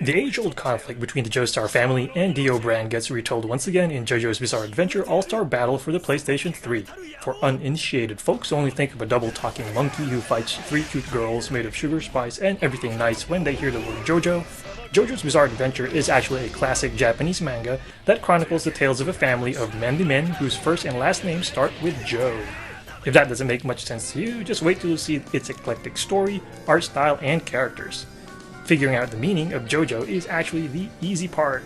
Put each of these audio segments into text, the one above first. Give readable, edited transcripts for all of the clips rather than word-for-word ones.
The age-old conflict between the Joestar family and Dio brand gets retold once again in JoJo's Bizarre Adventure All-Star Battle for the PlayStation 3. For uninitiated folks, only think of a double-talking monkey who fights 3 cute girls made of sugar, spice, and everything nice when they hear the word JoJo. JoJo's Bizarre Adventure is actually a classic Japanese manga that chronicles the tales of a family of manly men whose first and last names start with Jo. If that doesn't make much sense to you, just wait till you see its eclectic story, art style, and characters. Figuring out the meaning of JoJo is actually the easy part.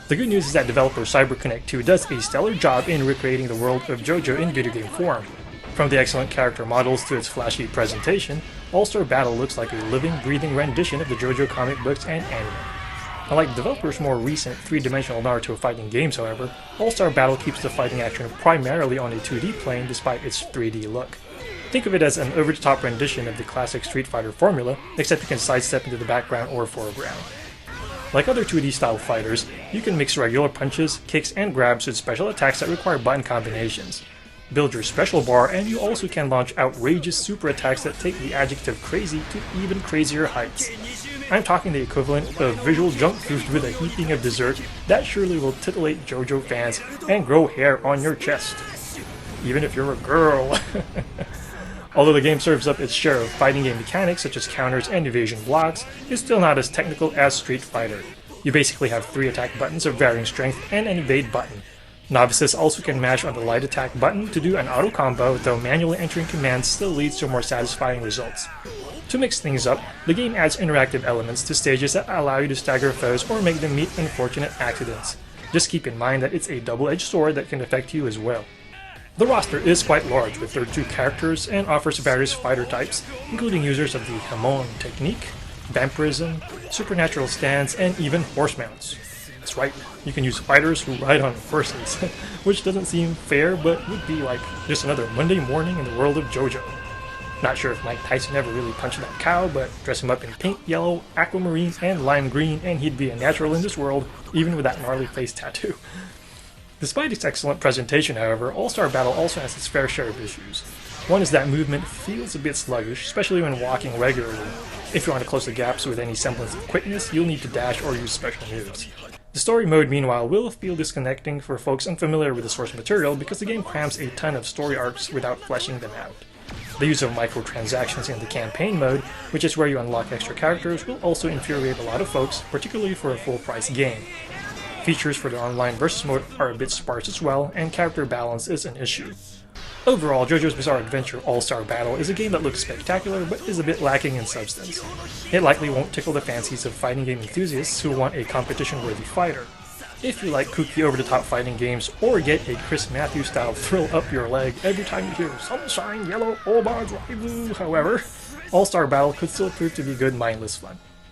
The good news is that developer CyberConnect 2 does a stellar job in recreating the world of JoJo in video game form. From the excellent character models to its flashy presentation, All-Star Battle looks like a living, breathing rendition of the JoJo comic books and anime. Unlike the developer's more recent 3-dimensional Naruto fighting games, however, All-Star Battle keeps the fighting action primarily on a 2D plane despite its 3D look. Think of it as an over-the-top rendition of the classic Street Fighter formula, except you can sidestep into the background or foreground. Like other 2D-style fighters, you can mix regular punches, kicks, and grabs with special attacks that require button combinations. Build your special bar, and you also can launch outrageous super attacks that take the adjective crazy to even crazier heights. I'm talking the equivalent of visual junk food with a heaping of dessert that surely will titillate JoJo fans and grow hair on your chest. Even if you're a girl. Although the game serves up its share of fighting game mechanics such as counters and evasion blocks, it's still not as technical as Street Fighter. You basically have 3 attack buttons of varying strength and an evade button. Novices also can mash on the light attack button to do an auto combo, though manually entering commands still leads to more satisfying results. To mix things up, the game adds interactive elements to stages that allow you to stagger foes or make them meet unfortunate accidents. Just keep in mind that it's a double-edged sword that can affect you as well. The roster is quite large, with 32 characters, and offers various fighter types, including users of the Hamon technique, vampirism, supernatural stance, and even horse mounts. That's right, you can use fighters who ride on horses, which doesn't seem fair, but would be like just another Monday morning in the world of JoJo. Not sure if Mike Tyson ever really punched that cow, but dress him up in pink, yellow, aquamarine, and lime green, and he'd be a natural in this world, even with that gnarly face tattoo. Despite its excellent presentation, however, All-Star Battle also has its fair share of issues. One is that movement feels a bit sluggish, especially when walking regularly. If you want to close the gaps with any semblance of quickness, you'll need to dash or use special moves. The story mode, meanwhile, will feel disconnecting for folks unfamiliar with the source material because the game crams a ton of story arcs without fleshing them out. The use of microtransactions in the campaign mode, which is where you unlock extra characters, will also infuriate a lot of folks, particularly for a full-price game. Features for the online versus mode are a bit sparse as well, and character balance is an issue. Overall, JoJo's Bizarre Adventure All-Star Battle is a game that looks spectacular but is a bit lacking in substance. It likely won't tickle the fancies of fighting game enthusiasts who want a competition-worthy fighter. If you like kooky over-the-top fighting games or get a Chris Matthews-style thrill up your leg every time you hear Sunshine, Yellow, Oba, Drive, however, All-Star Battle could still prove to be good mindless fun.